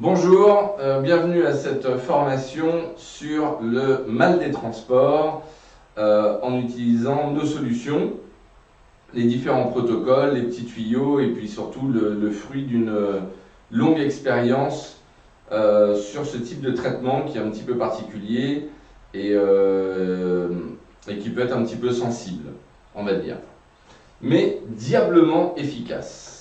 Bonjour, bienvenue à cette formation sur le mal des transports en utilisant nos solutions, les différents protocoles, les petits tuyaux et puis surtout le fruit d'une longue expérience sur ce type de traitement qui est un petit peu particulier et qui peut être un petit peu sensible, on va dire, mais diablement efficace.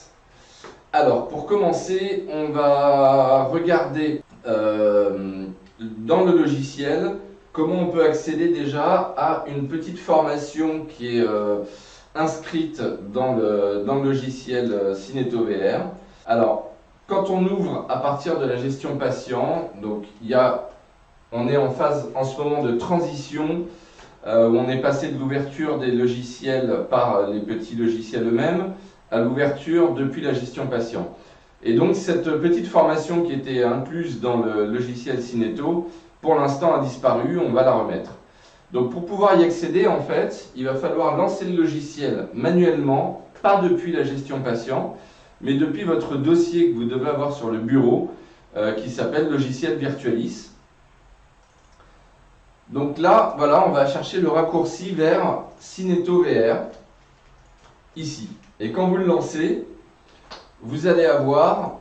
Alors, pour commencer, on va regarder dans le logiciel comment on peut accéder déjà à une petite formation qui est inscrite dans le logiciel Cineto VR. Alors, quand on ouvre à partir de la gestion patient, donc on est en phase en ce moment de transition où on est passé de l'ouverture des logiciels par les petits logiciels eux-mêmes à l'ouverture depuis la gestion patient. Et donc cette petite formation qui était incluse dans le logiciel Cineto, pour l'instant a disparu, on va la remettre. Donc pour pouvoir y accéder, en fait, il va falloir lancer le logiciel manuellement, pas depuis la gestion patient, mais depuis votre dossier que vous devez avoir sur le bureau, qui s'appelle Logiciel Virtualis. Donc là, voilà, on va chercher le raccourci vers Cineto VR, ici. Et quand vous le lancez, vous allez avoir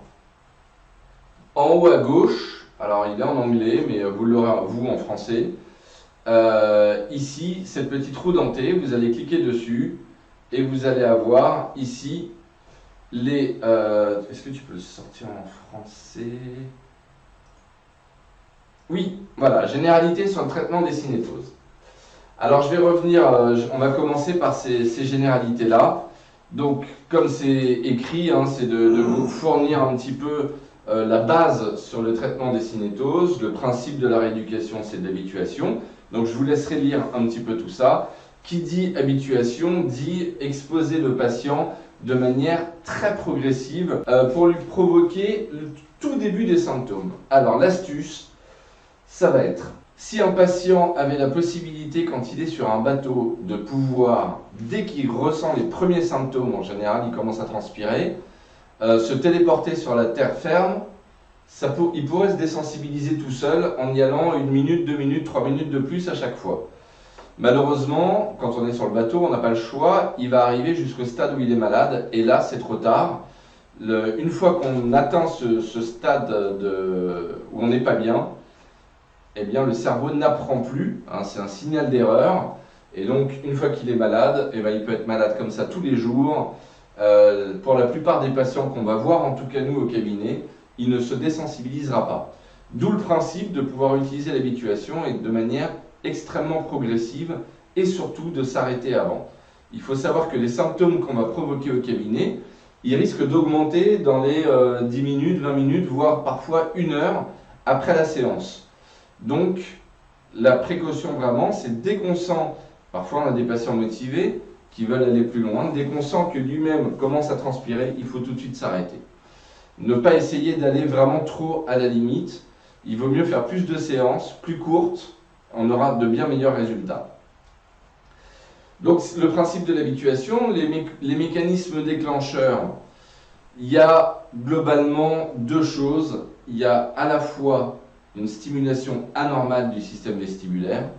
en haut à gauche, alors il est en anglais, mais vous l'aurez vous en français, ici, cette petite roue dentée, vous allez cliquer dessus et vous allez avoir ici les... Est-ce que tu peux le sortir en français? Oui, voilà, généralité sur le traitement des cinétoses. Alors je vais revenir, on va commencer par ces généralités-là. Donc, comme c'est écrit, hein, c'est de vous fournir un petit peu la base sur le traitement des cinétoses. Le principe de la rééducation, c'est de l'habituation. Donc, je vous laisserai lire un petit peu tout ça. Qui dit habituation dit exposer le patient de manière très progressive pour lui provoquer le tout début des symptômes. Alors, l'astuce, ça va être... Si un patient avait la possibilité, quand il est sur un bateau, de pouvoir, dès qu'il ressent les premiers symptômes, en général il commence à transpirer, se téléporter sur la terre ferme, il pourrait se désensibiliser tout seul en y allant 1 minute, 2 minutes, 3 minutes de plus à chaque fois. Malheureusement, quand on est sur le bateau, on n'a pas le choix, il va arriver jusqu'au stade où il est malade, et là c'est trop tard. Une fois qu'on atteint ce stade où on n'est pas bien, eh bien, le cerveau n'apprend plus, hein, c'est un signal d'erreur, et donc une fois qu'il est malade, eh bien, il peut être malade comme ça tous les jours. Pour la plupart des patients qu'on va voir, en tout cas nous au cabinet, il ne se désensibilisera pas. D'où le principe de pouvoir utiliser l'habituation et de manière extrêmement progressive et surtout de s'arrêter avant. Il faut savoir que les symptômes qu'on va provoquer au cabinet, ils risquent d'augmenter dans les 10 minutes, 20 minutes, voire parfois 1 heure après la séance. Donc, la précaution vraiment, c'est dès qu'on sent, parfois on a des patients motivés qui veulent aller plus loin, dès qu'on sent que lui-même commence à transpirer, il faut tout de suite s'arrêter. Ne pas essayer d'aller vraiment trop à la limite, il vaut mieux faire plus de séances, plus courtes, on aura de bien meilleurs résultats. Donc, le principe de l'habituation, les mécanismes déclencheurs, il y a globalement 2 choses. Il y a à la fois une stimulation anormale du système vestibulaire.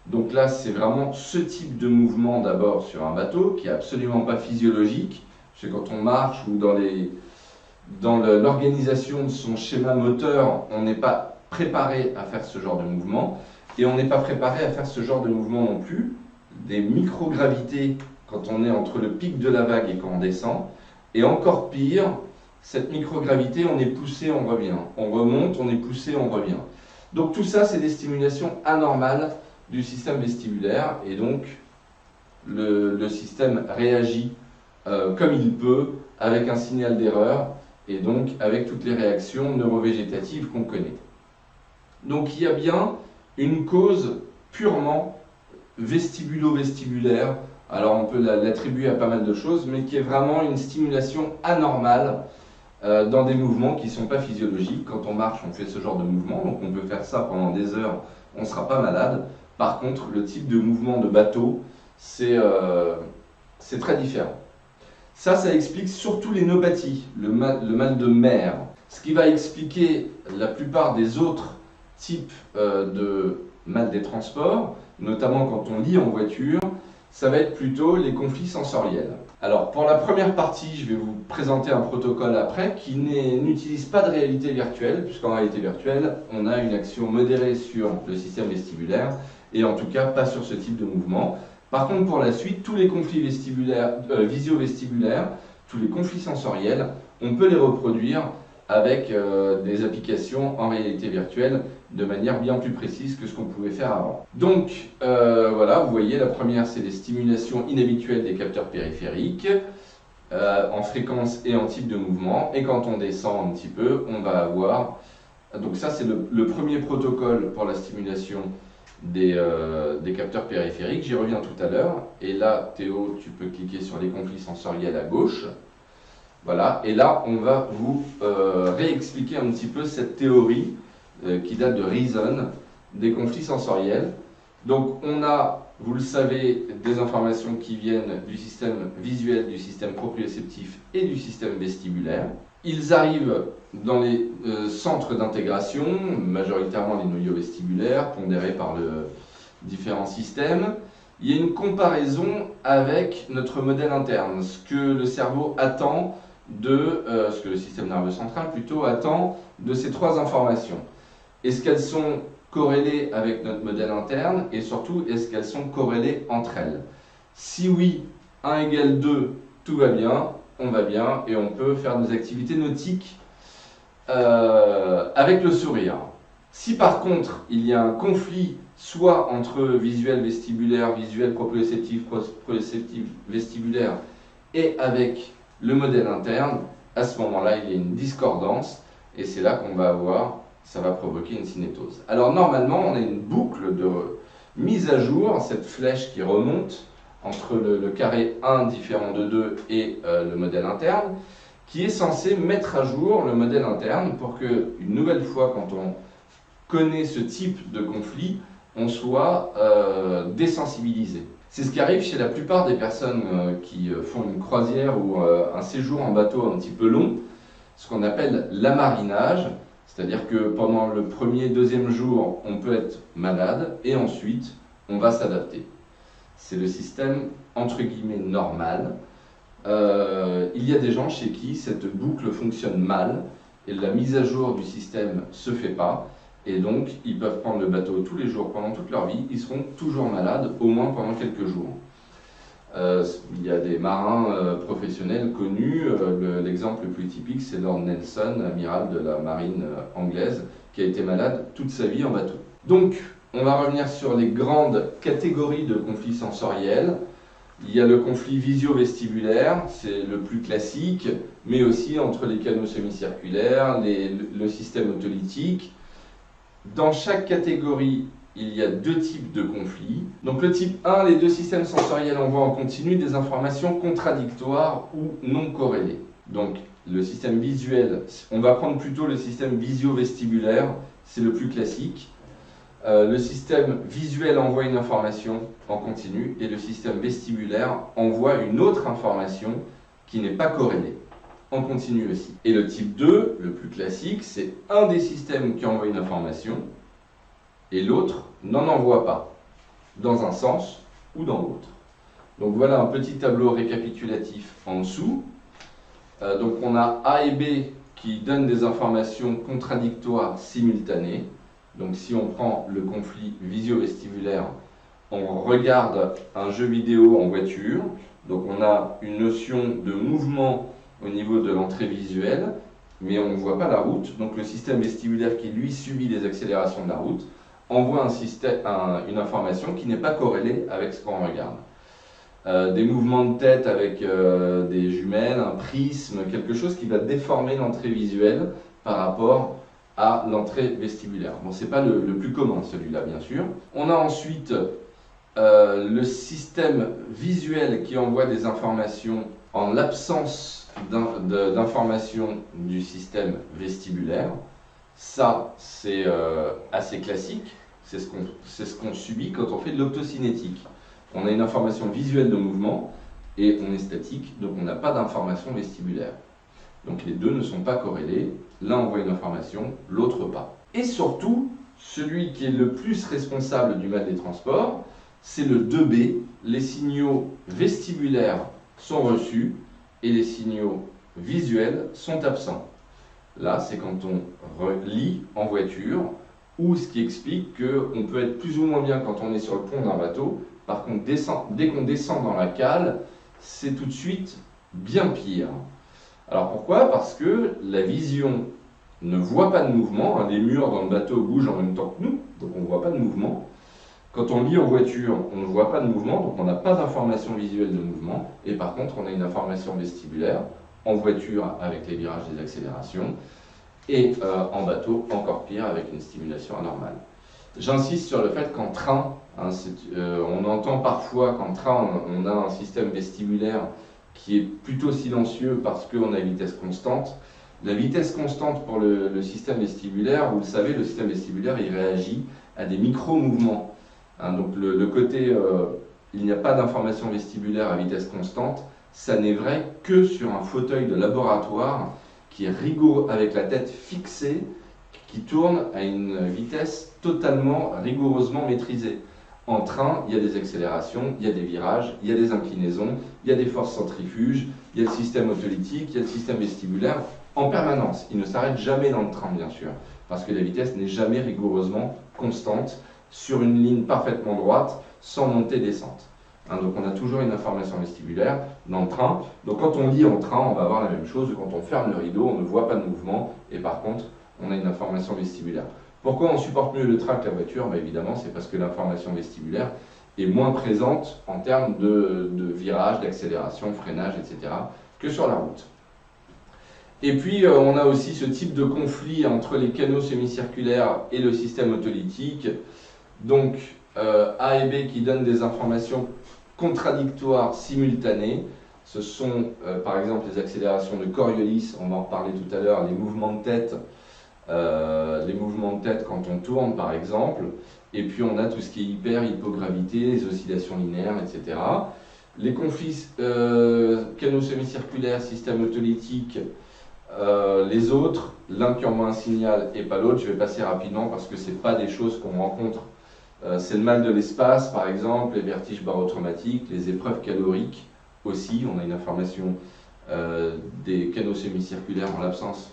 Donc là, c'est vraiment ce type de mouvement d'abord sur un bateau qui n'est absolument pas physiologique. C'est quand on marche ou dans l'organisation de son schéma moteur, on n'est pas préparé à faire ce genre de mouvement. Et on n'est pas préparé à faire ce genre de mouvement non plus. Des microgravités quand on est entre le pic de la vague et quand on descend. Et encore pire, cette microgravité, on est poussé, on revient. On remonte, on est poussé, on revient. Donc tout ça, c'est des stimulations anormales du système vestibulaire. Et donc, le système réagit comme il peut, avec un signal d'erreur, et donc avec toutes les réactions neurovégétatives qu'on connaît. Donc il y a bien une cause purement vestibulo-vestibulaire. Alors on peut l'attribuer à pas mal de choses, mais qui est vraiment une stimulation anormale dans des mouvements qui ne sont pas physiologiques. Quand on marche, on fait ce genre de mouvement, donc on peut faire ça pendant des heures, on ne sera pas malade. Par contre, le type de mouvement de bateau, c'est très différent. Ça explique surtout les nopathies, le mal de mer. Ce qui va expliquer la plupart des autres types de mal des transports, notamment quand on lit en voiture, ça va être plutôt les conflits sensoriels. Alors pour la première partie, je vais vous présenter un protocole après qui n'utilise pas de réalité virtuelle, puisqu'en réalité virtuelle, on a une action modérée sur le système vestibulaire, et en tout cas pas sur ce type de mouvement. Par contre, pour la suite, tous les conflits visio-vestibulaires, tous les conflits sensoriels, on peut les reproduire avec des applications en réalité virtuelle de manière bien plus précise que ce qu'on pouvait faire avant. Donc voilà, vous voyez, la première c'est les stimulations inhabituelles des capteurs périphériques en fréquence et en type de mouvement, et quand on descend un petit peu, on va avoir, donc ça c'est le premier protocole pour la stimulation des capteurs périphériques, j'y reviens tout à l'heure, et là Théo, tu peux cliquer sur les conflits sensoriels à gauche. Voilà, et là on va vous réexpliquer un petit peu cette théorie qui date de Reason des conflits sensoriels. Donc on a, vous le savez, des informations qui viennent du système visuel, du système proprioceptif et du système vestibulaire. Ils arrivent dans les centres d'intégration, majoritairement les noyaux vestibulaires, pondérés par le différents systèmes. Il y a une comparaison avec notre modèle interne, ce que le cerveau attend ce que le système nerveux central plutôt attend de ces trois informations. Est-ce qu'elles sont corrélées avec notre modèle interne, et surtout est-ce qu'elles sont corrélées entre elles? Si oui, 1 égale 2, tout va bien, on va bien et on peut faire des activités nautiques avec le sourire. Si par contre il y a un conflit soit entre visuel vestibulaire, visuel proprioceptif, proprioceptif vestibulaire et avec le modèle interne, à ce moment-là, il y a une discordance et c'est là qu'on va avoir, ça va provoquer une synétose. Alors normalement, on a une boucle de mise à jour, cette flèche qui remonte entre le carré 1 différent de 2 et le modèle interne, qui est censé mettre à jour le modèle interne pour que, une nouvelle fois, quand on connaît ce type de conflit, on soit désensibilisé. C'est ce qui arrive chez la plupart des personnes qui font une croisière ou un séjour en bateau un petit peu long, ce qu'on appelle l'amarinage, c'est-à-dire que pendant le premier, deuxième jour, on peut être malade et ensuite on va s'adapter. C'est le système entre guillemets normal. Il y a des gens chez qui cette boucle fonctionne mal et la mise à jour du système ne se fait pas. Et donc, ils peuvent prendre le bateau tous les jours, pendant toute leur vie, ils seront toujours malades, au moins pendant quelques jours. Il y a des marins professionnels connus, l'exemple le plus typique c'est Lord Nelson, amiral de la marine anglaise, qui a été malade toute sa vie en bateau. Donc, on va revenir sur les grandes catégories de conflits sensoriels. Il y a le conflit visio-vestibulaire, c'est le plus classique, mais aussi entre les canaux semi-circulaires, le système autolytique. Dans chaque catégorie, il y a deux types de conflits. Donc le type 1, les deux systèmes sensoriels envoient en continu des informations contradictoires ou non corrélées. Donc le système visuel, on va prendre plutôt le système visio-vestibulaire, c'est le plus classique. Le système visuel envoie une information en continu et le système vestibulaire envoie une autre information qui n'est pas corrélée, en continu aussi. Et le type 2, le plus classique, c'est un des systèmes qui envoie une information et l'autre n'en envoie pas, dans un sens ou dans l'autre. Donc voilà un petit tableau récapitulatif en dessous. Donc on a A et B qui donnent des informations contradictoires simultanées. Donc si on prend le conflit visio-vestibulaire, on regarde un jeu vidéo en voiture, donc on a une notion de mouvement au niveau de l'entrée visuelle, mais on ne voit pas la route. Donc le système vestibulaire qui lui subit les accélérations de la route envoie une information qui n'est pas corrélée avec ce qu'on regarde. Des mouvements de tête avec des jumelles, un prisme, quelque chose qui va déformer l'entrée visuelle par rapport à l'entrée vestibulaire. Bon, c'est pas le plus commun celui-là bien sûr. On a ensuite le système visuel qui envoie des informations en l'absence d'informations du système vestibulaire. Ça, c'est assez classique, c'est ce qu'on subit quand on fait de l'optocinétique. On a une information visuelle de mouvement et on est statique, donc on n'a pas d'information vestibulaire. Donc les deux ne sont pas corrélés, l'un envoie une information, l'autre pas. Et surtout, celui qui est le plus responsable du mal des transports, c'est le 2B. Les signaux vestibulaires sont reçus et les signaux visuels sont absents. Là, c'est quand on lit en voiture, ou ce qui explique qu'on peut être plus ou moins bien quand on est sur le pont d'un bateau. Par contre, dès qu'on descend dans la cale, c'est tout de suite bien pire. Alors pourquoi? Parce que la vision ne voit pas de mouvement. Les murs dans le bateau bougent en même temps que nous, donc on ne voit pas de mouvement. Quand on lit en voiture, on ne voit pas de mouvement, donc on n'a pas d'information visuelle de mouvement. Et par contre, on a une information vestibulaire en voiture avec les virages des accélérations. Et en bateau, encore pire, avec une stimulation anormale. J'insiste sur le fait qu'en train, on entend parfois qu'en train, on a un système vestibulaire qui est plutôt silencieux parce qu'on a une vitesse constante. La vitesse constante pour le système vestibulaire, vous le savez, le système vestibulaire, il réagit à des micro-mouvements. Donc le côté, il n'y a pas d'information vestibulaire à vitesse constante, ça n'est vrai que sur un fauteuil de laboratoire qui est rigoureux, avec la tête fixée, qui tourne à une vitesse totalement, rigoureusement maîtrisée. En train, il y a des accélérations, il y a des virages, il y a des inclinaisons, il y a des forces centrifuges, il y a le système autolytique, il y a le système vestibulaire, en permanence. Il ne s'arrête jamais dans le train, bien sûr, parce que la vitesse n'est jamais rigoureusement constante sur une ligne parfaitement droite, sans montée-descente. Donc on a toujours une information vestibulaire dans le train. Donc quand on lit en train, on va avoir la même chose. Quand on ferme le rideau, on ne voit pas de mouvement, et par contre, on a une information vestibulaire. Pourquoi on supporte mieux le train que la voiture? Évidemment, c'est parce que l'information vestibulaire est moins présente en termes de virage, d'accélération, freinage, etc., que sur la route. Et puis, on a aussi ce type de conflit entre les canaux semi-circulaires et le système autolytique. Donc, A et B qui donnent des informations contradictoires simultanées. Ce sont, par exemple, les accélérations de Coriolis, on va en reparler tout à l'heure, les mouvements de tête quand on tourne, par exemple. Et puis, on a tout ce qui est hyper-hypogravité, les oscillations linéaires, etc. Les conflits canaux semi-circulaires, système autolytique, les autres, l'un qui envoie un signal et pas l'autre, je vais passer rapidement parce que ce n'est pas des choses qu'on rencontre. C'est le mal de l'espace, par exemple, les vertiges barotraumatiques, les épreuves caloriques aussi. On a une information des canaux semi-circulaires en l'absence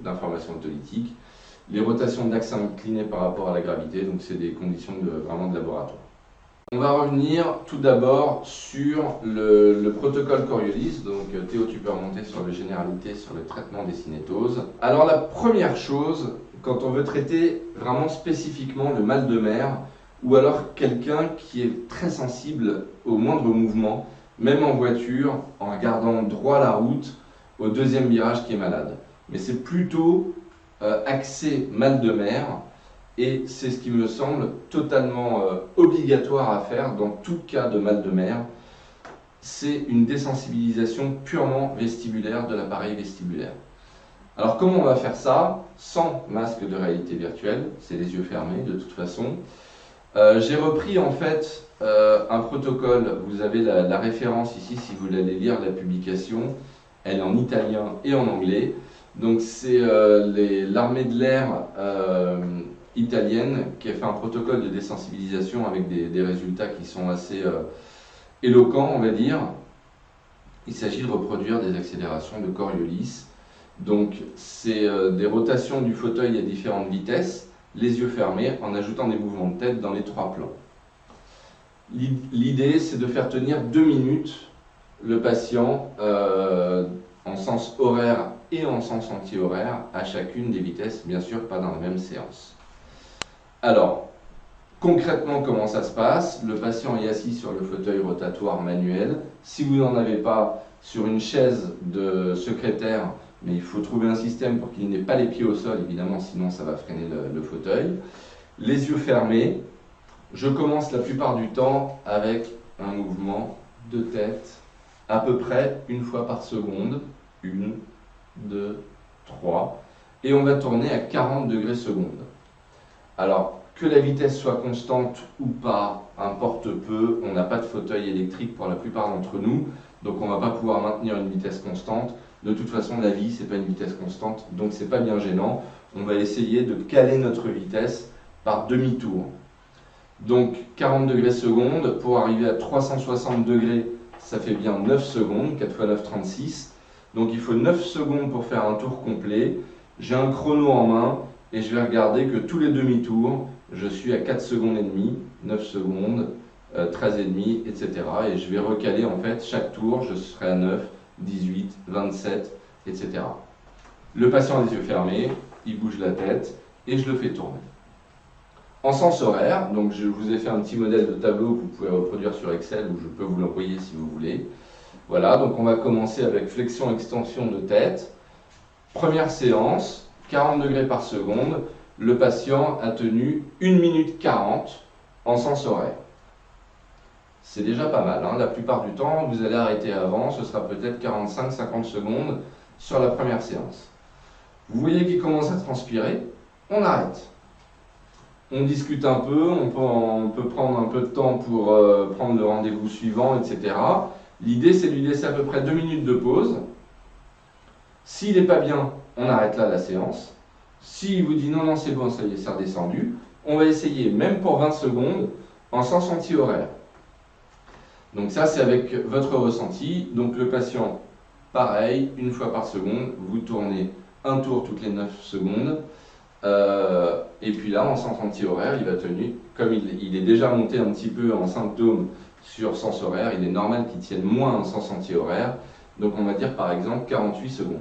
d'informations autolytiques. Les rotations d'axes inclinés par rapport à la gravité, donc c'est des conditions vraiment de laboratoire. On va revenir tout d'abord sur le protocole Coriolis. Donc Théo, tu peux remonter sur les généralités sur le traitement des cinétoses. Alors la première chose, quand on veut traiter vraiment spécifiquement le mal de mer, ou alors quelqu'un qui est très sensible au moindre mouvement, même en voiture, en regardant droit la route, au deuxième virage qui est malade. Mais c'est plutôt axé mal de mer, et c'est ce qui me semble totalement obligatoire à faire dans tout cas de mal de mer. C'est une désensibilisation purement vestibulaire de l'appareil vestibulaire. Alors comment on va faire ça sans masque de réalité virtuelle? C'est les yeux fermés de toute façon. J'ai repris en fait un protocole, vous avez la référence ici si vous allez lire la publication, elle est en italien et en anglais. Donc c'est l'armée de l'air italienne qui a fait un protocole de désensibilisation avec des résultats qui sont assez éloquents, on va dire. Il s'agit de reproduire des accélérations de Coriolis. Donc c'est des rotations du fauteuil à différentes vitesses, les yeux fermés, en ajoutant des mouvements de tête dans les trois plans. L'idée, c'est de faire tenir 2 minutes le patient en sens horaire et en sens anti-horaire à chacune des vitesses, bien sûr pas dans la même séance. Alors, concrètement, comment ça se passe? Le patient est assis sur le fauteuil rotatoire manuel. Si vous n'en avez pas, sur une chaise de secrétaire, mais il faut trouver un système pour qu'il n'ait pas les pieds au sol, évidemment, sinon ça va freiner le fauteuil. Les yeux fermés. Je commence la plupart du temps avec un mouvement de tête à peu près une fois par seconde. 1, 2, 3. Et on va tourner à 40 degrés secondes. Alors, que la vitesse soit constante ou pas, importe peu, on n'a pas de fauteuil électrique pour la plupart d'entre nous. donc on ne va pas pouvoir maintenir une vitesse constante. De toute façon, la vie, ce n'est pas une vitesse constante, donc ce n'est pas bien gênant. On va essayer de caler notre vitesse par demi-tour. Donc 40 degrés secondes, pour arriver à 360 degrés, ça fait bien 9 secondes, 4 x 9, 36. Donc il faut 9 secondes pour faire un tour complet. J'ai un chrono en main et je vais regarder que tous les demi-tours, je suis à 4 secondes et demie, 9 secondes, 13 et demi, etc. Et je vais recaler en fait chaque tour, je serai à 9, 18, 27, etc. Le patient a les yeux fermés, il bouge la tête et je le fais tourner. En sens horaire, donc je vous ai fait un petit modèle de tableau que vous pouvez reproduire sur Excel ou je peux vous l'envoyer si vous voulez. Voilà, donc on va commencer avec flexion-extension de tête. Première séance, 40 degrés par seconde. Le patient a tenu 1 minute 40 en sens horaire. C'est déjà pas mal, hein. La plupart du temps, vous allez arrêter avant, ce sera peut-être 45-50 secondes sur la première séance. Vous voyez qu'il commence à transpirer, on arrête. On discute un peu, on peut prendre un peu de temps pour prendre le rendez-vous suivant, etc. L'idée, c'est de lui laisser à peu près 2 minutes de pause. S'il n'est pas bien, on arrête là la séance. S'il vous dit non, non, c'est bon, ça y est, c'est redescendu, on va essayer, même pour 20 secondes, en sens anti-horaire. Donc ça, c'est avec votre ressenti. Donc le patient, pareil, une fois par seconde, vous tournez un tour toutes les 9 secondes. Et puis là, en sens anti-horaire, il va tenir, comme il est déjà monté un petit peu en symptômes sur sens horaire, il est normal qu'il tienne moins en sens anti-horaire. Donc on va dire par exemple 48 secondes.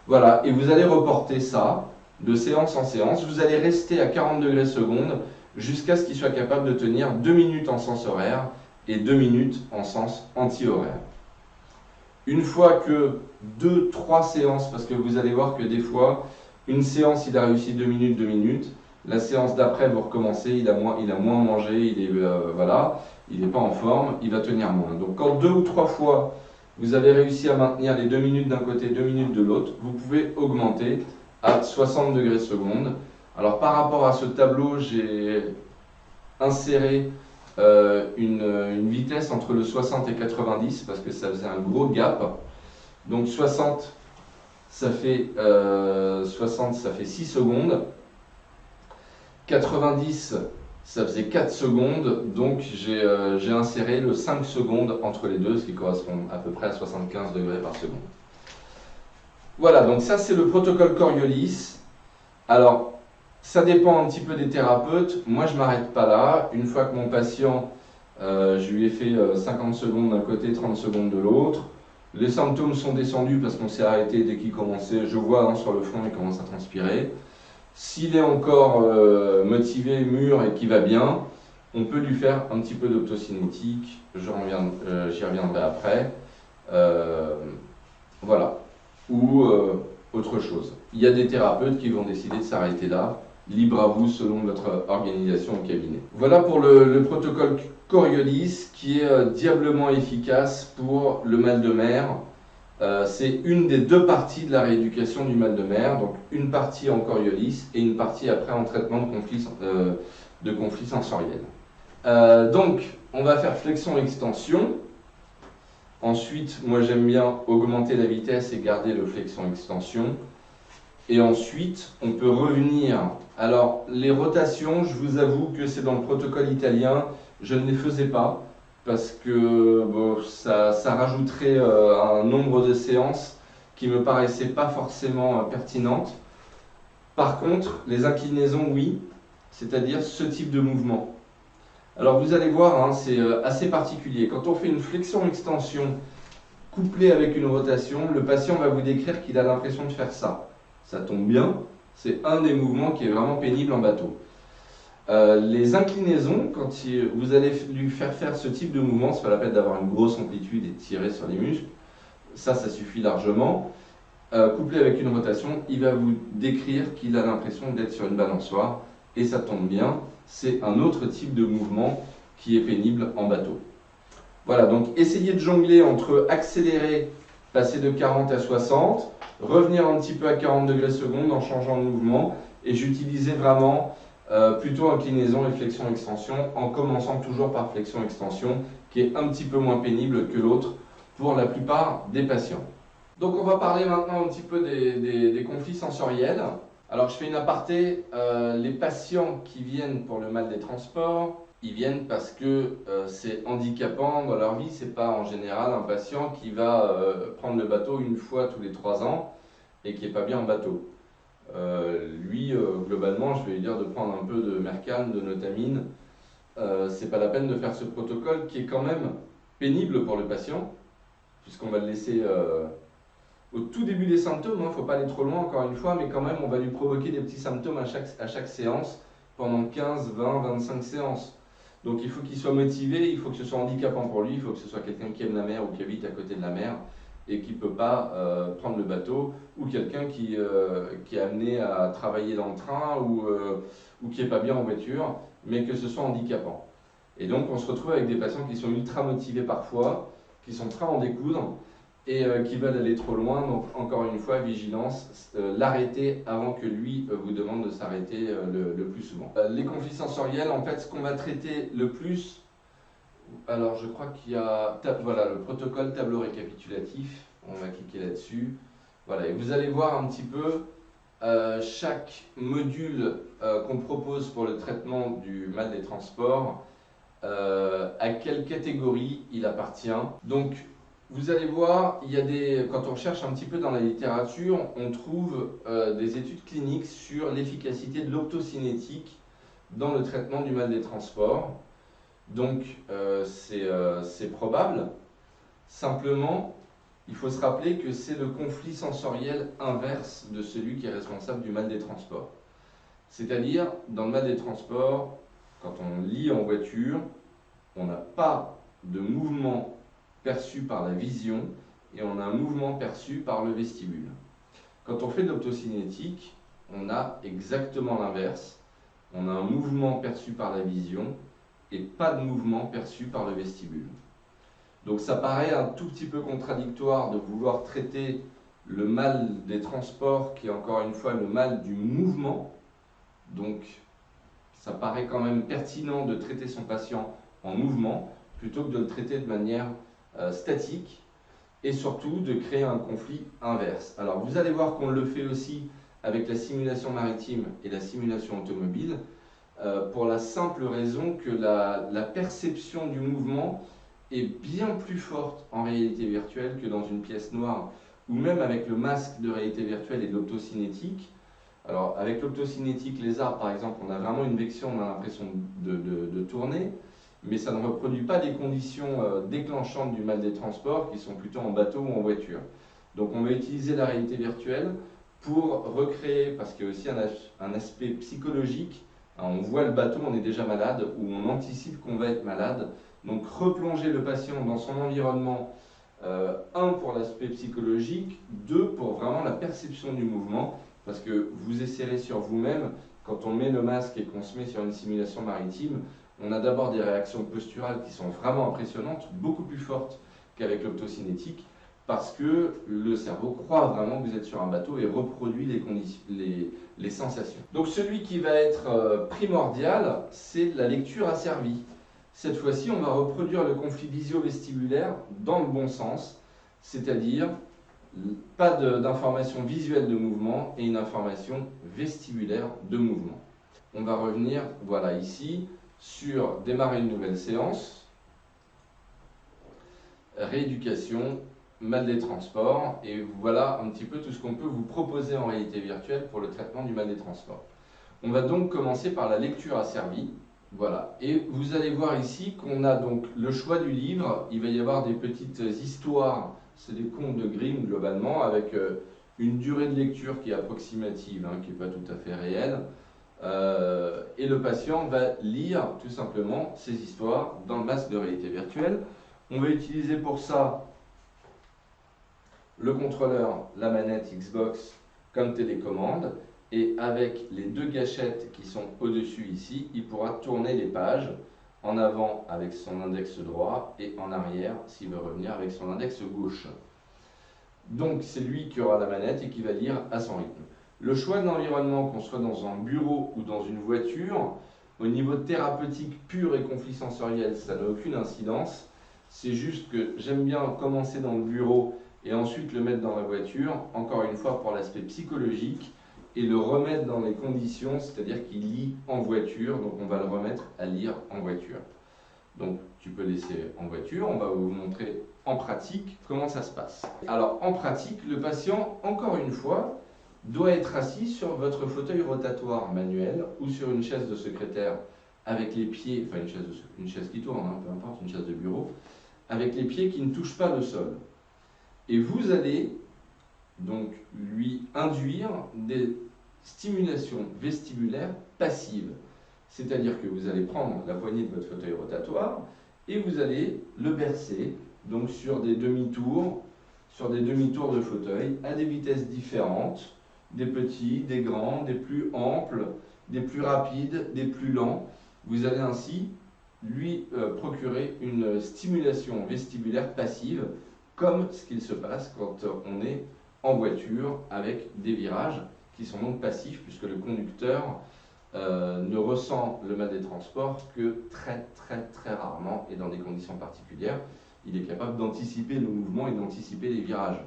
Voilà, et vous allez reporter ça de séance en séance. Vous allez rester à 40 degrés secondes jusqu'à ce qu'il soit capable de tenir 2 minutes en sens horaire et 2 minutes en sens anti-horaire. Une fois que 2-3 séances, parce que vous allez voir que des fois, une séance, il a réussi 2 minutes, 2 minutes. La séance d'après, vous recommencez, il a moins mangé, voilà, il n'est pas en forme, il va tenir moins. Donc quand 2 ou 3 fois, vous avez réussi à maintenir les 2 minutes d'un côté, 2 minutes de l'autre, vous pouvez augmenter à 60 degrés secondes. Alors par rapport à ce tableau, j'ai inséré une vitesse entre le 60 et 90 parce que ça faisait un gros gap. Donc 60, ça fait 6 secondes. 90, ça faisait 4 secondes. Donc j'ai inséré le 5 secondes entre les deux, ce qui correspond à peu près à 75 degrés par seconde. Voilà, donc ça c'est le protocole Coriolis. Alors, ça dépend un petit peu des thérapeutes. Moi, je ne m'arrête pas là. Une fois que mon patient, je lui ai fait 50 secondes d'un côté, 30 secondes de l'autre. Les symptômes sont descendus parce qu'on s'est arrêté dès qu'il commençait. Je vois hein, sur le front, il commence à transpirer. S'il est encore motivé, mûr et qu'il va bien, on peut lui faire un petit peu d'optocinétique. J'y reviendrai après. Voilà. Ou autre chose. Il y a des thérapeutes qui vont décider de s'arrêter là. Libre à vous selon votre organisation au cabinet. Voilà pour le protocole Coriolis qui est diablement efficace pour le mal de mer. C'est une des deux parties de la rééducation du mal de mer. Donc une partie en Coriolis et une partie après en traitement de conflit sensoriel. Donc on va faire flexion-extension. Ensuite, moi j'aime bien augmenter la vitesse et garder le flexion-extension. Et ensuite, on peut revenir. Alors, les rotations, je vous avoue que c'est dans le protocole italien, je ne les faisais pas parce que bon, ça rajouterait un nombre de séances qui me paraissait pas forcément pertinente. Par contre, les inclinaisons, oui, c'est-à-dire ce type de mouvement. Alors vous allez voir, hein, c'est assez particulier. Quand on fait une flexion-extension couplée avec une rotation, le patient va vous décrire qu'il a l'impression de faire ça. Ça tombe bien, c'est un des mouvements qui est vraiment pénible en bateau. Les inclinaisons, quand vous allez lui faire faire ce type de mouvement, c'est pas la peine d'avoir une grosse amplitude et de tirer sur les muscles, ça suffit largement. Couplé avec une rotation, il va vous décrire qu'il a l'impression d'être sur une balançoire, et ça tombe bien, c'est un autre type de mouvement qui est pénible en bateau. Voilà, donc essayez de jongler entre accélérer, passer de 40 à 60, revenir un petit peu à 40 degrés secondes en changeant de mouvement, et j'utilisais vraiment plutôt inclinaison et flexion-extension, en commençant toujours par flexion-extension, qui est un petit peu moins pénible que l'autre, pour la plupart des patients. Donc on va parler maintenant un petit peu des conflits sensoriels. Alors je fais une aparté, les patients qui viennent pour le mal des transports, ils viennent parce que c'est handicapant dans leur vie. C'est pas en général un patient qui va prendre le bateau une fois tous les 3 ans et qui est pas bien en bateau. Lui, globalement, je vais lui dire de prendre un peu de Mercalm, de Notamine. C'est pas la peine de faire ce protocole qui est quand même pénible pour le patient, puisqu'on va le laisser au tout début des symptômes, il ne faut pas aller trop loin encore une fois, mais quand même on va lui provoquer des petits symptômes à chaque séance pendant 15, 20, 25 séances. Donc il faut qu'il soit motivé, il faut que ce soit handicapant pour lui, il faut que ce soit quelqu'un qui aime la mer ou qui habite à côté de la mer et qui ne peut pas prendre le bateau, ou quelqu'un qui est amené à travailler dans le train ou qui n'est pas bien en voiture, mais que ce soit handicapant. Et donc on se retrouve avec des patients qui sont ultra motivés parfois, qui sont prêts à en découdre, et qui veulent aller trop loin. Donc encore une fois, vigilance, l'arrêter avant que lui vous demande de s'arrêter le plus souvent. Les conflits sensoriels, en fait, ce qu'on va traiter le plus, alors je crois qu'il y a voilà, le protocole tableau récapitulatif, on va cliquer là-dessus. Voilà, et vous allez voir un petit peu chaque module qu'on propose pour le traitement du mal des transports, à quelle catégorie il appartient. Donc vous allez voir, quand on recherche un petit peu dans la littérature, on trouve des études cliniques sur l'efficacité de l'optocinétique dans le traitement du mal des transports. Donc c'est probable. Simplement, il faut se rappeler que c'est le conflit sensoriel inverse de celui qui est responsable du mal des transports. C'est-à-dire, dans le mal des transports, quand on lit en voiture, on n'a pas de mouvement perçu par la vision et on a un mouvement perçu par le vestibule. Quand on fait de l'optocinétique, on a exactement l'inverse. On a un mouvement perçu par la vision et pas de mouvement perçu par le vestibule. Donc ça paraît un tout petit peu contradictoire de vouloir traiter le mal des transports, qui est encore une fois le mal du mouvement. Donc ça paraît quand même pertinent de traiter son patient en mouvement plutôt que de le traiter de manière statique, et surtout de créer un conflit inverse. Alors vous allez voir qu'on le fait aussi avec la simulation maritime et la simulation automobile, pour la simple raison que la perception du mouvement est bien plus forte en réalité virtuelle que dans une pièce noire, ou même avec le masque de réalité virtuelle et de l'optocinétique. Alors avec l'optocinétique, les arbres par exemple, on a vraiment une vection, on a l'impression de tourner, mais ça ne reproduit pas des conditions déclenchantes du mal des transports qui sont plutôt en bateau ou en voiture. Donc on va utiliser la réalité virtuelle pour recréer, parce qu'il y a aussi un aspect psychologique. On voit le bateau, on est déjà malade, ou on anticipe qu'on va être malade. Donc replonger le patient dans son environnement, un pour l'aspect psychologique, deux pour vraiment la perception du mouvement, parce que vous essayerez sur vous-même, quand on met le masque et qu'on se met sur une simulation maritime, on a d'abord des réactions posturales qui sont vraiment impressionnantes, beaucoup plus fortes qu'avec l'optocinétique, parce que le cerveau croit vraiment que vous êtes sur un bateau et reproduit les sensations. Donc celui qui va être primordial, c'est la lecture asservie. Cette fois-ci, on va reproduire le conflit visio-vestibulaire dans le bon sens, c'est-à-dire pas d'information visuelle de mouvement et une information vestibulaire de mouvement. On va revenir, voilà ici, sur démarrer une nouvelle séance, rééducation, mal des transports, et voilà un petit peu tout ce qu'on peut vous proposer en réalité virtuelle pour le traitement du mal des transports. On va donc commencer par la lecture asservie. Voilà, et vous allez voir ici qu'on a donc le choix du livre. Il va y avoir des petites histoires, c'est des contes de Grimm globalement, avec une durée de lecture qui est approximative, qui n'est pas tout à fait réelle. Et le patient va lire tout simplement ces histoires dans le masque de réalité virtuelle. On va utiliser pour ça le contrôleur, la manette Xbox comme télécommande, et avec les deux gâchettes qui sont au-dessus ici, il pourra tourner les pages en avant avec son index droit et en arrière s'il veut revenir avec son index gauche. Donc c'est lui qui aura la manette et qui va lire à son rythme. Le choix de l'environnement, qu'on soit dans un bureau ou dans une voiture, au niveau thérapeutique pur et conflit sensoriel, ça n'a aucune incidence. C'est juste que j'aime bien commencer dans le bureau et ensuite le mettre dans la voiture, encore une fois pour l'aspect psychologique, et le remettre dans les conditions, c'est-à-dire qu'il lit en voiture, donc on va le remettre à lire en voiture. Donc tu peux laisser en voiture, on va vous montrer en pratique comment ça se passe. Alors en pratique, le patient, encore une fois, doit être assis sur votre fauteuil rotatoire manuel ou sur une chaise de secrétaire avec les pieds, enfin une chaise qui tourne, hein, peu importe, une chaise de bureau, avec les pieds qui ne touchent pas le sol. Et vous allez donc lui induire des stimulations vestibulaires passives. C'est-à-dire que vous allez prendre la poignée de votre fauteuil rotatoire et vous allez le bercer donc sur des demi-tours de fauteuil à des vitesses différentes, des petits, des grands, des plus amples, des plus rapides, des plus lents. Vous allez ainsi lui procurer une stimulation vestibulaire passive, comme ce qu'il se passe quand on est en voiture avec des virages qui sont donc passifs, puisque le conducteur ne ressent le mal des transports que très rarement et dans des conditions particulières. Il est capable d'anticiper le mouvement et d'anticiper les virages.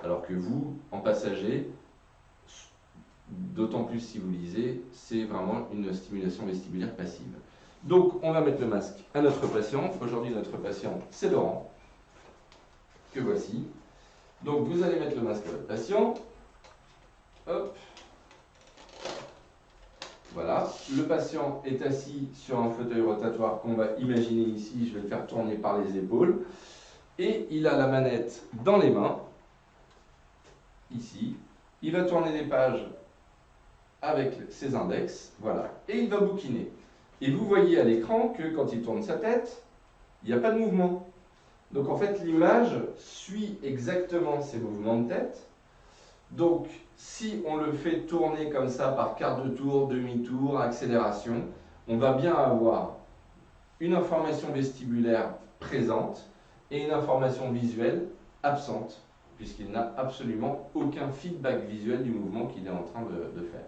Alors que vous, en passager, d'autant plus si vous lisez, c'est vraiment une stimulation vestibulaire passive. Donc on va mettre le masque à notre patient. Aujourd'hui notre patient c'est Laurent, que voici. Donc vous allez mettre le masque à votre patient. Hop. Voilà, le patient est assis sur un fauteuil rotatoire qu'on va imaginer ici, je vais le faire tourner par les épaules. Et il a la manette dans les mains, ici. Il va tourner des pages avec ses index, voilà, et il va bouquiner. Et vous voyez à l'écran que quand il tourne sa tête, il n'y a pas de mouvement. Donc en fait, l'image suit exactement ses mouvements de tête. Donc, si on le fait tourner comme ça par quart de tour, demi-tour, accélération, on va bien avoir une information vestibulaire présente et une information visuelle absente, puisqu'il n'a absolument aucun feedback visuel du mouvement qu'il est en train de faire.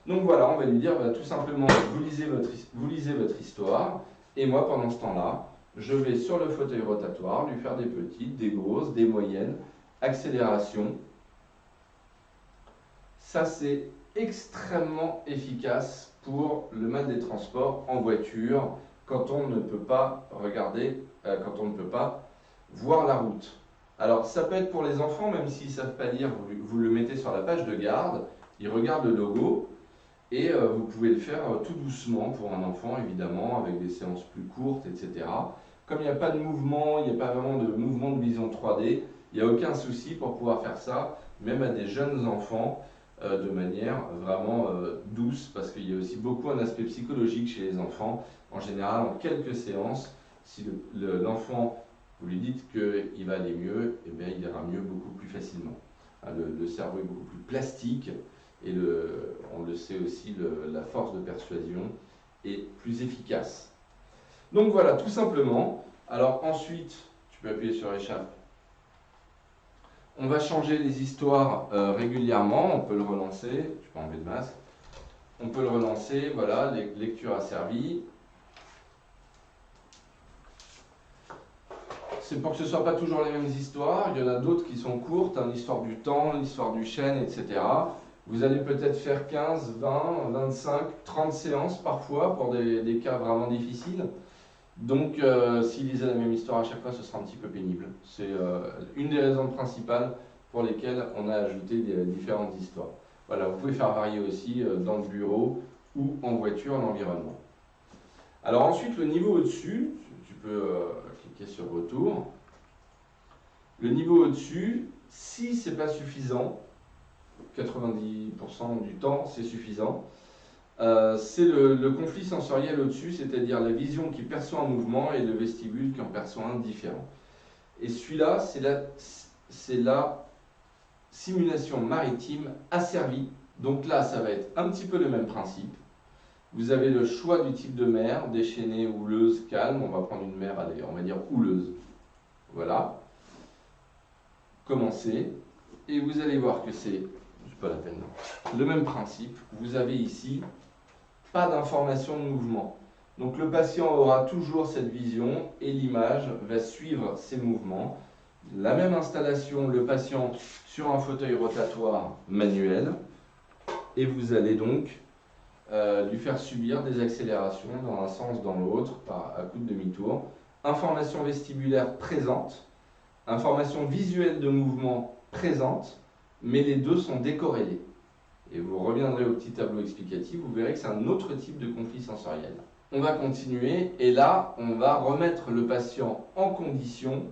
Donc voilà, on va lui dire tout simplement, vous lisez votre histoire, et moi pendant ce temps-là, je vais sur le fauteuil rotatoire lui faire des petites, des grosses, des moyennes, accélération. Ça, c'est extrêmement efficace pour le mal des transports en voiture quand on ne peut pas regarder, quand on ne peut pas voir la route. Alors, ça peut être pour les enfants, même s'ils ne savent pas lire, vous le mettez sur la page de garde, ils regardent le logo et vous pouvez le faire tout doucement pour un enfant, évidemment, avec des séances plus courtes, etc. Comme il n'y a pas de mouvement, il n'y a pas vraiment de mouvement de vision 3D, il n'y a aucun souci pour pouvoir faire ça, même à des jeunes enfants, de manière vraiment douce, parce qu'il y a aussi beaucoup un aspect psychologique chez les enfants. En général, en quelques séances, si l'enfant, vous lui dites qu'il va aller mieux, eh bien, il ira mieux beaucoup plus facilement. Le cerveau est beaucoup plus plastique, et on le sait aussi, la force de persuasion est plus efficace. Donc voilà, tout simplement. Alors ensuite, tu peux appuyer sur échappe. On va changer les histoires régulièrement, on peut le relancer, tu peux enlever le masque, on peut le relancer, voilà, lecture asservie. C'est pour que ce ne soit pas toujours les mêmes histoires, il y en a d'autres qui sont courtes, l'histoire du temps, l'histoire du chêne, etc. Vous allez peut-être faire 15, 20, 25, 30 séances parfois pour des cas vraiment difficiles. Donc, s'ils lisaient la même histoire à chaque fois, ce sera un petit peu pénible. C'est une des raisons principales pour lesquelles on a ajouté des différentes histoires. Voilà, vous pouvez faire varier aussi dans le bureau ou en voiture l'environnement. Alors ensuite, le niveau au-dessus, tu peux cliquer sur retour. Le niveau au-dessus, si ce n'est pas suffisant, 90% du temps c'est suffisant, c'est le conflit sensoriel au-dessus, c'est-à-dire la vision qui perçoit un mouvement et le vestibule qui en perçoit un différent. Et celui-là, c'est la simulation maritime asservie. Donc là, ça va être un petit peu le même principe. Vous avez le choix du type de mer, déchaînée, houleuse, calme. On va prendre une mer, allez, on va dire houleuse. Voilà. Commencez. Et vous allez voir que c'est pas la peine. Le même principe. Vous avez ici pas d'information de mouvement. Donc le patient aura toujours cette vision et l'image va suivre ses mouvements. La même installation, le patient sur un fauteuil rotatoire manuel, et vous allez donc lui faire subir des accélérations dans un sens, dans l'autre, à coup de demi-tour. Information vestibulaire présente, information visuelle de mouvement présente, mais les deux sont décorrélés. Et vous reviendrez au petit tableau explicatif, vous verrez que c'est un autre type de conflit sensoriel. On va continuer, et là, on va remettre le patient en condition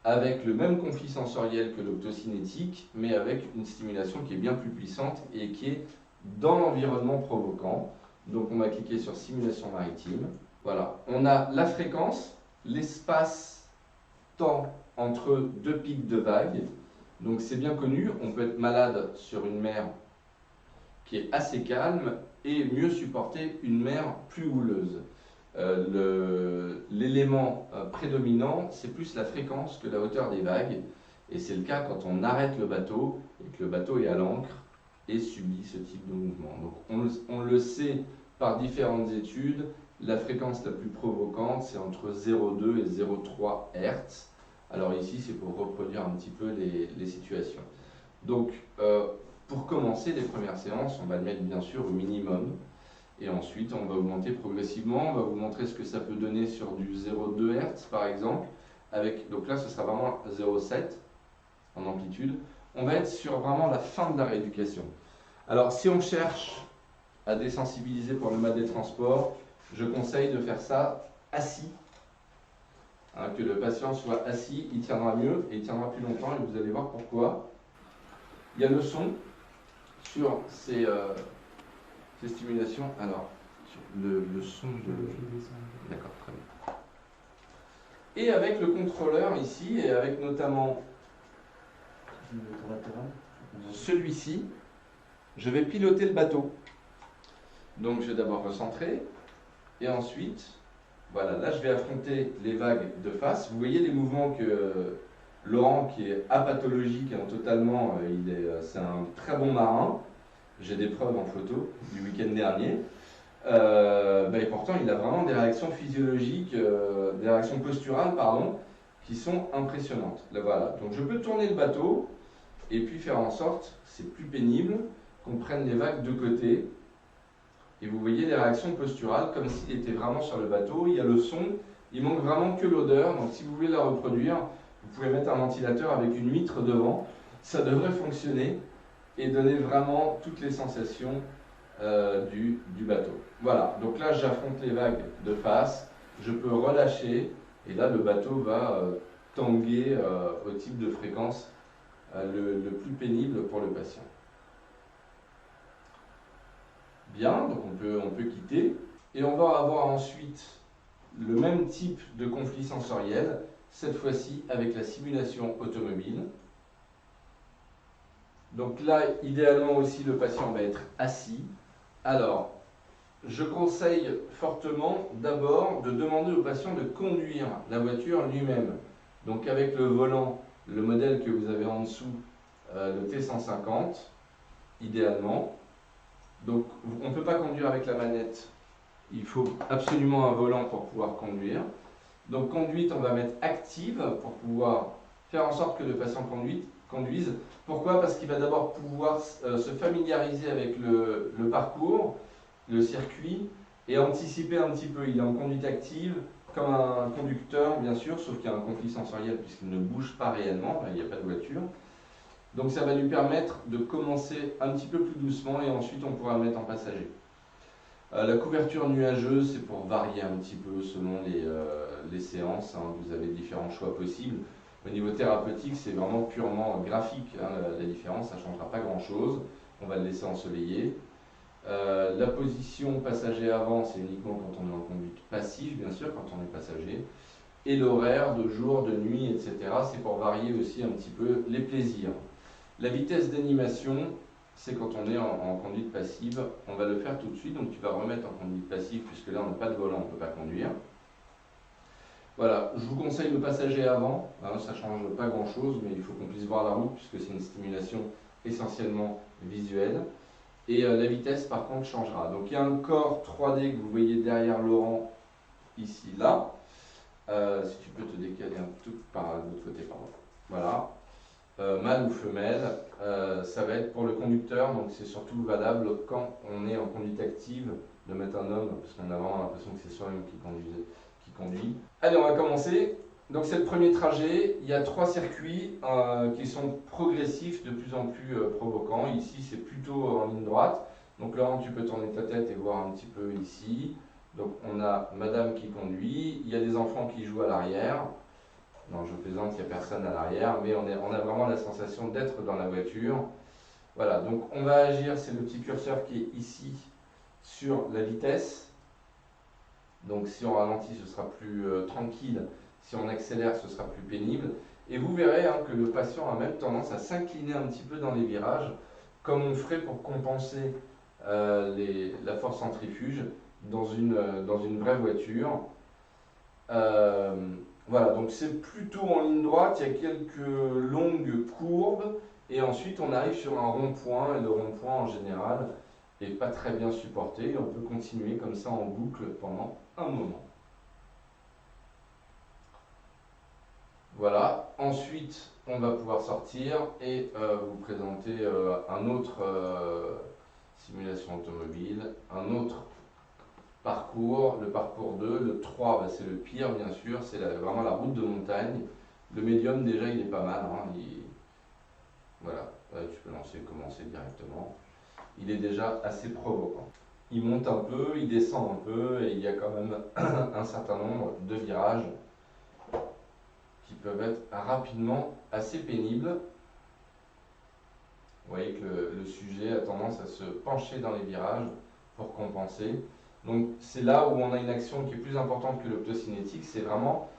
avec le même conflit sensoriel que l'optocinétique, mais avec une stimulation qui est bien plus puissante et qui est dans l'environnement provoquant. Donc on va cliquer sur simulation maritime. Voilà, on a la fréquence, l'espace-temps entre deux pics de vagues. Donc c'est bien connu, on peut être malade sur une mer qui est assez calme et mieux supporter une mer plus houleuse. L'élément prédominant, c'est plus la fréquence que la hauteur des vagues. Et c'est le cas quand on arrête le bateau et que le bateau est à l'ancre et subit ce type de mouvement. Donc on le sait par différentes études, la fréquence la plus provocante, c'est entre 0,2 et 0,3 Hz. Alors ici, c'est pour reproduire un petit peu les situations. Donc, pour commencer les premières séances, on va le mettre bien sûr au minimum. Et ensuite, on va augmenter progressivement. On va vous montrer ce que ça peut donner sur du 0,2 Hz, par exemple. Donc là, ce sera vraiment 0,7 en amplitude. On va être sur vraiment la fin de la rééducation. Alors, si on cherche à désensibiliser pour le mal des transports, je conseille de faire ça assis. Hein, que le patient soit assis, il tiendra mieux et il tiendra plus longtemps. Et vous allez voir pourquoi. Il y a le son sur ces stimulations. Alors, sur le son de... D'accord, très bien. Et avec le contrôleur ici, et avec notamment celui-ci, je vais piloter le bateau. Donc je vais d'abord recentrer, et ensuite, voilà, là je vais affronter les vagues de face. Vous voyez les mouvements que Laurent, qui est apathologique, hein, totalement, c'est un très bon marin. J'ai des preuves en photo du week-end dernier. Et pourtant, il a vraiment des réactions physiologiques, des réactions posturales, pardon, qui sont impressionnantes. Là, voilà. Donc je peux tourner le bateau et puis faire en sorte, c'est plus pénible, qu'on prenne les vagues de côté. Et vous voyez les réactions posturales comme s'il était vraiment sur le bateau. Il y a le son, il manque vraiment que l'odeur. Donc si vous voulez la reproduire, vous pouvez mettre un ventilateur avec une huître devant. Ça devrait fonctionner et donner vraiment toutes les sensations du bateau. Voilà, donc là j'affronte les vagues de face, je peux relâcher et là le bateau va tanguer au type de fréquence le plus pénible pour le patient. Bien, donc on peut quitter et on va avoir ensuite le même type de conflit sensoriel, cette fois-ci avec la simulation automobile. Donc là, idéalement aussi, le patient va être assis. Alors, je conseille fortement d'abord de demander au patient de conduire la voiture lui-même. Donc avec le volant, le modèle que vous avez en dessous, le T150, idéalement. Donc on ne peut pas conduire avec la manette, il faut absolument un volant pour pouvoir conduire. Donc conduite, on va mettre active pour pouvoir faire en sorte que le patient conduise. Pourquoi? Parce qu'il va d'abord pouvoir se familiariser avec le parcours, le circuit, et anticiper un petit peu. Il est en conduite active, comme un conducteur, bien sûr, sauf qu'il y a un conflit sensoriel puisqu'il ne bouge pas réellement, il n'y a pas de voiture. Donc ça va lui permettre de commencer un petit peu plus doucement et ensuite on pourra le mettre en passager. La couverture nuageuse, c'est pour varier un petit peu selon les séances. Hein. Vous avez différents choix possibles. Au niveau thérapeutique, c'est vraiment purement graphique. Hein, la différence, ça ne changera pas grand-chose. On va le laisser ensoleiller. La position passager avant, c'est uniquement quand on est en conduite passive, bien sûr, quand on est passager. Et l'horaire de jour, de nuit, etc., c'est pour varier aussi un petit peu les plaisirs. La vitesse d'animation, c'est quand on est en conduite passive. On va le faire tout de suite, donc tu vas remettre en conduite passive, puisque là on n'a pas de volant, on ne peut pas conduire. Voilà, je vous conseille le passager avant, hein, ça ne change pas grand chose, mais il faut qu'on puisse voir la route, puisque c'est une stimulation essentiellement visuelle. et la vitesse par contre changera. Donc il y a un corps 3D que vous voyez derrière Laurent, ici, là. Si tu peux te décaler un tout par l'autre côté, pardon. Voilà. Mâle ou femelle, ça va être pour le conducteur, donc c'est surtout valable quand on est en conduite active de mettre un homme, parce qu'on a vraiment l'impression que c'est soi-même qui conduit. Allez, on va commencer. Donc c'est le premier trajet, il y a 3 circuits qui sont progressifs, de plus en plus provocants. Ici c'est plutôt en ligne droite, donc là tu peux tourner ta tête et voir un petit peu ici. Donc on a madame qui conduit, il y a des enfants qui jouent à l'arrière. Non, je plaisante, il n'y a personne à l'arrière, mais on a vraiment la sensation d'être dans la voiture. Voilà, donc on va agir, c'est le petit curseur qui est ici sur la vitesse. Donc si on ralentit, ce sera plus tranquille. Si on accélère, ce sera plus pénible. Et vous verrez que le patient a même tendance à s'incliner un petit peu dans les virages, comme on ferait pour compenser la force centrifuge dans une vraie voiture. Voilà, donc c'est plutôt en ligne droite, il y a quelques longues courbes, et ensuite on arrive sur un rond-point, et le rond-point en général n'est pas très bien supporté, et on peut continuer comme ça en boucle pendant un moment. Voilà, ensuite on va pouvoir sortir et vous présenter un autre simulation automobile, un autre parcours, le parcours 2, le 3 c'est le pire bien sûr, c'est vraiment la route de montagne. Le médium déjà il est pas mal, voilà, tu peux commencer directement. Il est déjà assez provocant. Il monte un peu, il descend un peu et il y a quand même un certain nombre de virages qui peuvent être rapidement assez pénibles. Vous voyez que le sujet a tendance à se pencher dans les virages pour compenser. Donc c'est là où on a une action qui est plus importante que l'optocinétique, c'est vraiment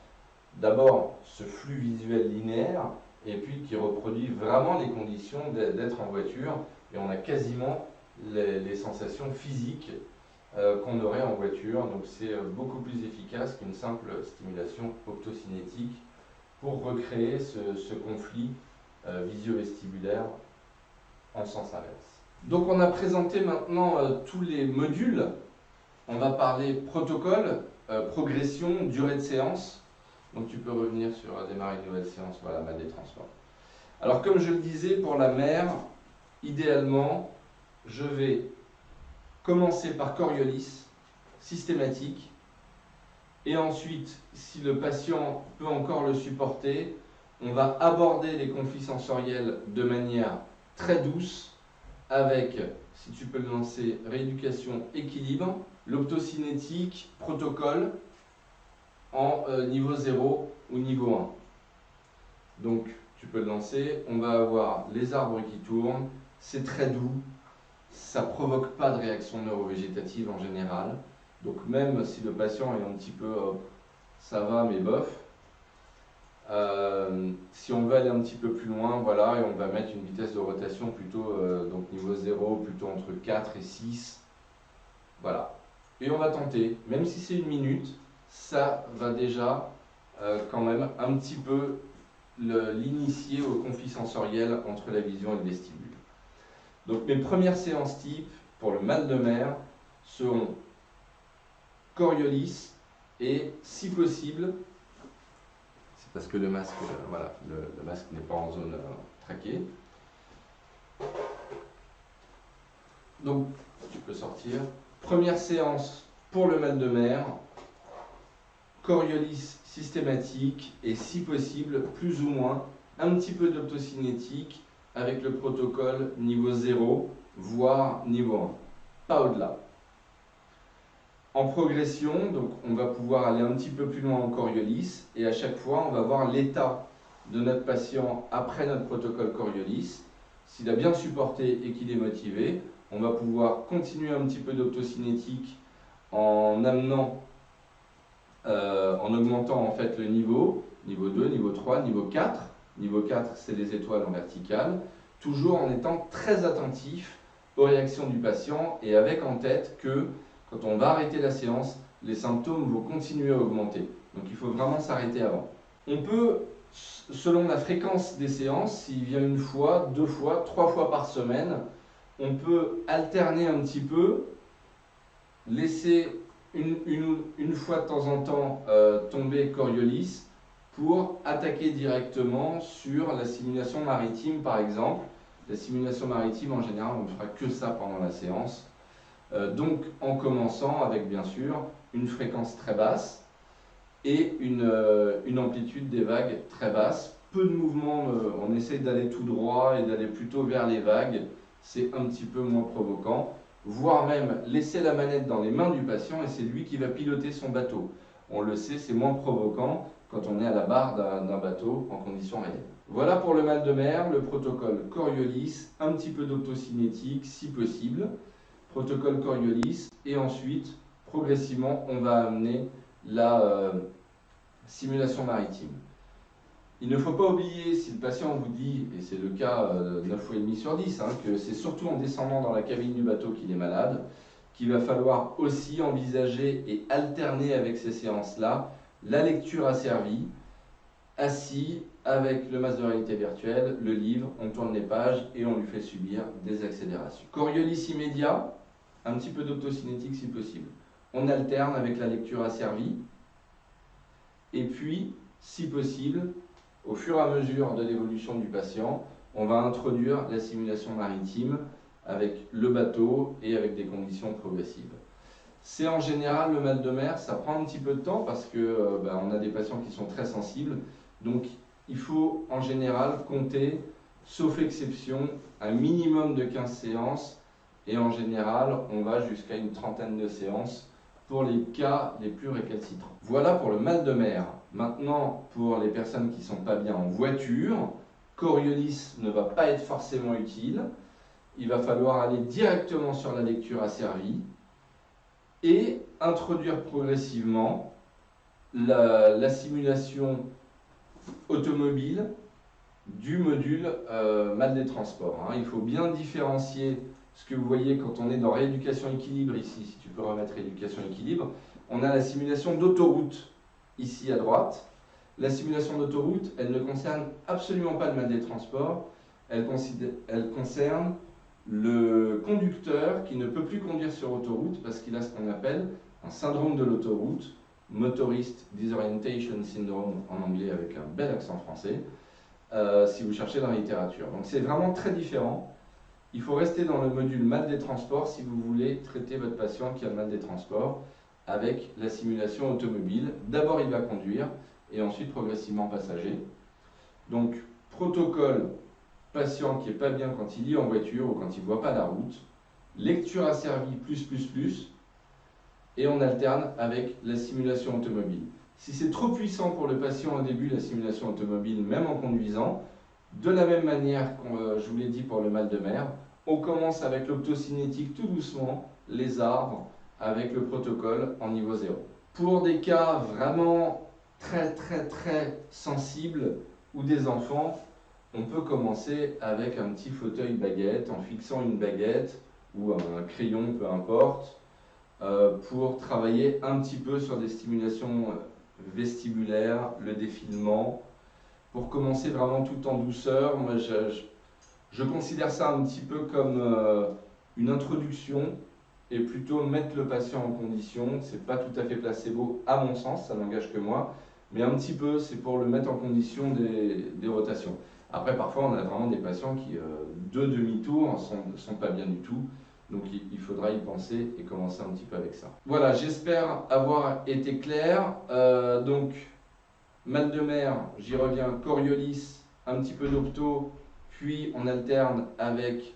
d'abord ce flux visuel linéaire et puis qui reproduit vraiment les conditions d'être en voiture et on a quasiment les sensations physiques qu'on aurait en voiture. Donc c'est beaucoup plus efficace qu'une simple stimulation optocinétique pour recréer ce conflit visio-vestibulaire en sens inverse. Donc on a présenté maintenant tous les modules. On va parler protocole, progression, durée de séance. Donc tu peux revenir sur démarrer une nouvelle séance, voilà, ma des transports. Alors comme je le disais, pour la mère, idéalement, je vais commencer par Coriolis, systématique, et ensuite, si le patient peut encore le supporter, on va aborder les conflits sensoriels de manière très douce, avec, si tu peux le lancer, rééducation, équilibre, l'optocinétique, protocole, en niveau 0 ou niveau 1. Donc, tu peux le lancer, on va avoir les arbres qui tournent, c'est très doux, ça ne provoque pas de réaction neurovégétative en général. Donc même si le patient est un petit peu ça va mais bof, si on veut aller un petit peu plus loin, voilà, et on va mettre une vitesse de rotation plutôt donc niveau 0, plutôt entre 4 et 6. Voilà. Et on va tenter, même si c'est une minute, ça va déjà quand même un petit peu l'initier au conflit sensoriel entre la vision et le vestibule. Donc mes premières séances type pour le mal de mer seront Coriolis et si possible, c'est parce que le masque, voilà, le masque n'est pas en zone traquée. Donc tu peux sortir. Première séance pour le mal de mer, Coriolis systématique et si possible, plus ou moins, un petit peu d'optocinétique avec le protocole niveau 0, voire niveau 1, pas au-delà. En progression, donc on va pouvoir aller un petit peu plus loin en Coriolis et à chaque fois on va voir l'état de notre patient après notre protocole Coriolis. S'il a bien supporté et qu'il est motivé, on va pouvoir continuer un petit peu d'optocinétique en amenant, en augmentant en fait le niveau 2, niveau 3, niveau 4. Niveau 4, c'est les étoiles en verticale, toujours en étant très attentif aux réactions du patient et avec en tête que quand on va arrêter la séance, les symptômes vont continuer à augmenter. Donc il faut vraiment s'arrêter avant. On peut, selon la fréquence des séances, s'il vient une fois, 2 fois, 3 fois par semaine, on peut alterner un petit peu, laisser une fois de temps en temps tomber Coriolis pour attaquer directement sur la simulation maritime par exemple. La simulation maritime en général on ne fera que ça pendant la séance. Donc en commençant avec bien sûr une fréquence très basse et une amplitude des vagues très basse. Peu de mouvements, on essaye d'aller tout droit et d'aller plutôt vers les vagues, c'est un petit peu moins provoquant. Voire même laisser la manette dans les mains du patient et c'est lui qui va piloter son bateau. On le sait, c'est moins provoquant quand on est à la barre d'un bateau en conditions réelles. Voilà pour le mal de mer, le protocole Coriolis, un petit peu d'optocinétique si possible, protocole Coriolis, et ensuite, progressivement, on va amener la simulation maritime. Il ne faut pas oublier, si le patient vous dit, et c'est le cas 9 fois et demi sur 10, que c'est surtout en descendant dans la cabine du bateau qu'il est malade, qu'il va falloir aussi envisager et alterner avec ces séances-là la lecture asservie, assis avec le masque de réalité virtuelle, le livre, on tourne les pages et on lui fait subir des accélérations. Coriolis immédiat, un petit peu d'optocinétique si possible. On alterne avec la lecture asservie et puis, si possible, au fur et à mesure de l'évolution du patient, on va introduire la simulation maritime avec le bateau et avec des conditions progressives. C'est en général le mal de mer, ça prend un petit peu de temps parce que on a des patients qui sont très sensibles, donc il faut en général compter, sauf exception, un minimum de 15 séances et en général on va jusqu'à une trentaine de séances pour les cas les plus récalcitrants. Voilà pour le mal de mer. Maintenant, pour les personnes qui ne sont pas bien en voiture, Coriolis ne va pas être forcément utile. Il va falloir aller directement sur la lecture asservie et introduire progressivement la simulation automobile du module mal des transports. Il faut bien différencier ce que vous voyez quand on est dans rééducation équilibre ici, si tu peux remettre rééducation équilibre, on a la simulation d'autoroute ici à droite. La simulation d'autoroute, elle ne concerne absolument pas le mal des transports, elle concerne le conducteur qui ne peut plus conduire sur autoroute parce qu'il a ce qu'on appelle un syndrome de l'autoroute, Motorist Disorientation Syndrome en anglais avec un bel accent français, si vous cherchez dans la littérature. Donc c'est vraiment très différent. Il faut rester dans le module mal des transports si vous voulez traiter votre patient qui a le mal des transports avec la simulation automobile. D'abord il va conduire et ensuite progressivement passager. Donc protocole patient qui n'est pas bien quand il lit en voiture ou quand il ne voit pas la route, lecture asservie plus, et on alterne avec la simulation automobile. Si c'est trop puissant pour le patient au début, la simulation automobile, même en conduisant, de la même manière que je vous l'ai dit pour le mal de mer, on commence avec l'optocinétique tout doucement, les arbres, avec le protocole en niveau 0. Pour des cas vraiment très sensibles ou des enfants, on peut commencer avec un petit fauteuil baguette en fixant une baguette ou un crayon, peu importe, pour travailler un petit peu sur des stimulations vestibulaires, le défilement, pour commencer vraiment tout en douceur. Moi, je considère ça un petit peu comme une introduction et plutôt mettre le patient en condition. C'est pas tout à fait placebo à mon sens, ça n'engage que moi, mais un petit peu c'est pour le mettre en condition des rotations. Après parfois on a vraiment des patients qui deux demi-tours sont pas bien du tout, donc il faudra y penser et commencer un petit peu avec ça. Voilà, j'espère avoir été clair. Donc mal de mer, j'y reviens, Coriolis, un petit peu d'opto, puis on alterne avec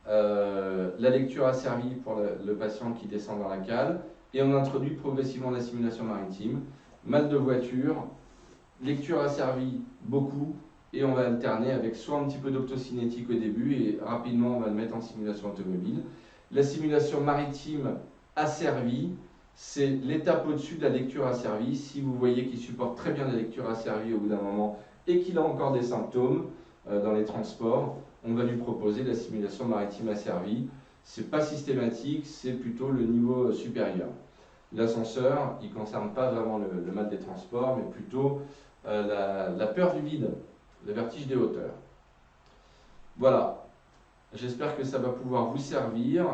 la lecture asservie pour le patient qui descend dans la cale, et on introduit progressivement la simulation maritime. Mal de voiture, lecture asservie beaucoup, et on va alterner avec soit un petit peu d'optocinétique au début, et rapidement on va le mettre en simulation automobile. La simulation maritime asservie, c'est l'étape au-dessus de la lecture asservie. Si vous voyez qu'il supporte très bien la lecture asservie au bout d'un moment et qu'il a encore des symptômes dans les transports, on va lui proposer la simulation maritime asservie. Ce n'est pas systématique, c'est plutôt le niveau supérieur. L'ascenseur, il ne concerne pas vraiment le mal des transports, mais plutôt la peur du vide, le vertige des hauteurs. Voilà. J'espère que ça va pouvoir vous servir.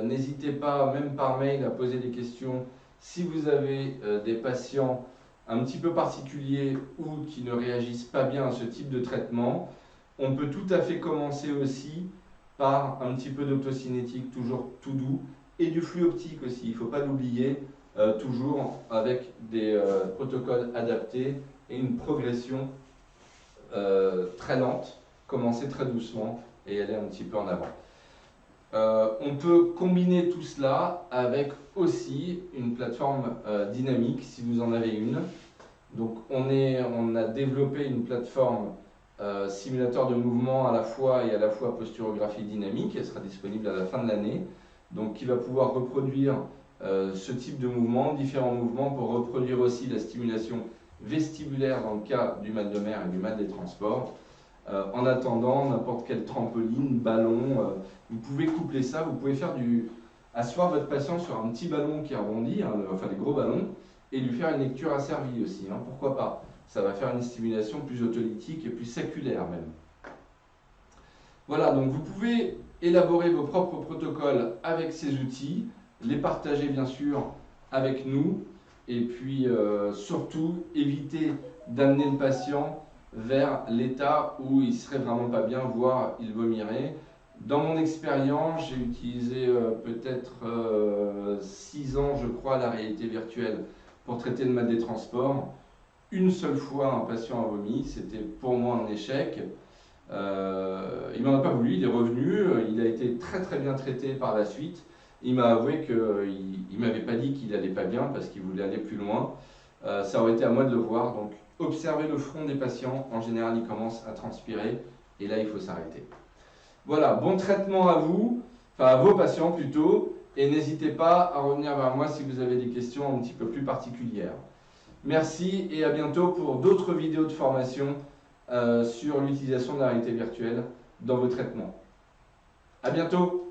N'hésitez pas, même par mail, à poser des questions si vous avez des patients un petit peu particuliers ou qui ne réagissent pas bien à ce type de traitement. On peut tout à fait commencer aussi par un petit peu d'optocinétique, toujours tout doux, et du flux optique aussi, il ne faut pas l'oublier, toujours avec des protocoles adaptés et une progression très lente, commencer très doucement et aller un petit peu en avant. On peut combiner tout cela avec aussi une plateforme dynamique si vous en avez une. Donc on a développé une plateforme simulateur de mouvement à la fois et à la fois posturographie dynamique. Elle sera disponible à la fin de l'année. Donc qui va pouvoir reproduire ce type de mouvement, différents mouvements pour reproduire aussi la stimulation vestibulaire dans le cas du mal de mer et du mal des transports. En attendant, n'importe quelle trampoline, ballon, vous pouvez coupler ça, vous pouvez asseoir votre patient sur un petit ballon qui rebondit, hein, enfin des gros ballons, et lui faire une lecture asservie aussi, hein, pourquoi pas. Ça va faire une stimulation plus autolytique et plus séculaire même. Voilà, donc vous pouvez élaborer vos propres protocoles avec ces outils, les partager bien sûr avec nous, et puis surtout éviter d'amener le patient vers l'état où il serait vraiment pas bien, voire il vomirait. Dans mon expérience, j'ai utilisé peut-être 6 ans, je crois, la réalité virtuelle pour traiter le mal des transports. Une seule fois, un patient a vomi, c'était pour moi un échec. Il m'en a pas voulu, il est revenu, il a été très très bien traité par la suite. Il m'a avoué qu'il ne m'avait pas dit qu'il allait pas bien parce qu'il voulait aller plus loin. Ça aurait été à moi de le voir. Donc, observez le front des patients. En général, ils commencent à transpirer et là, il faut s'arrêter. Voilà, bon traitement à vous, enfin à vos patients plutôt. Et n'hésitez pas à revenir vers moi si vous avez des questions un petit peu plus particulières. Merci et à bientôt pour d'autres vidéos de formation sur l'utilisation de la réalité virtuelle dans vos traitements. À bientôt!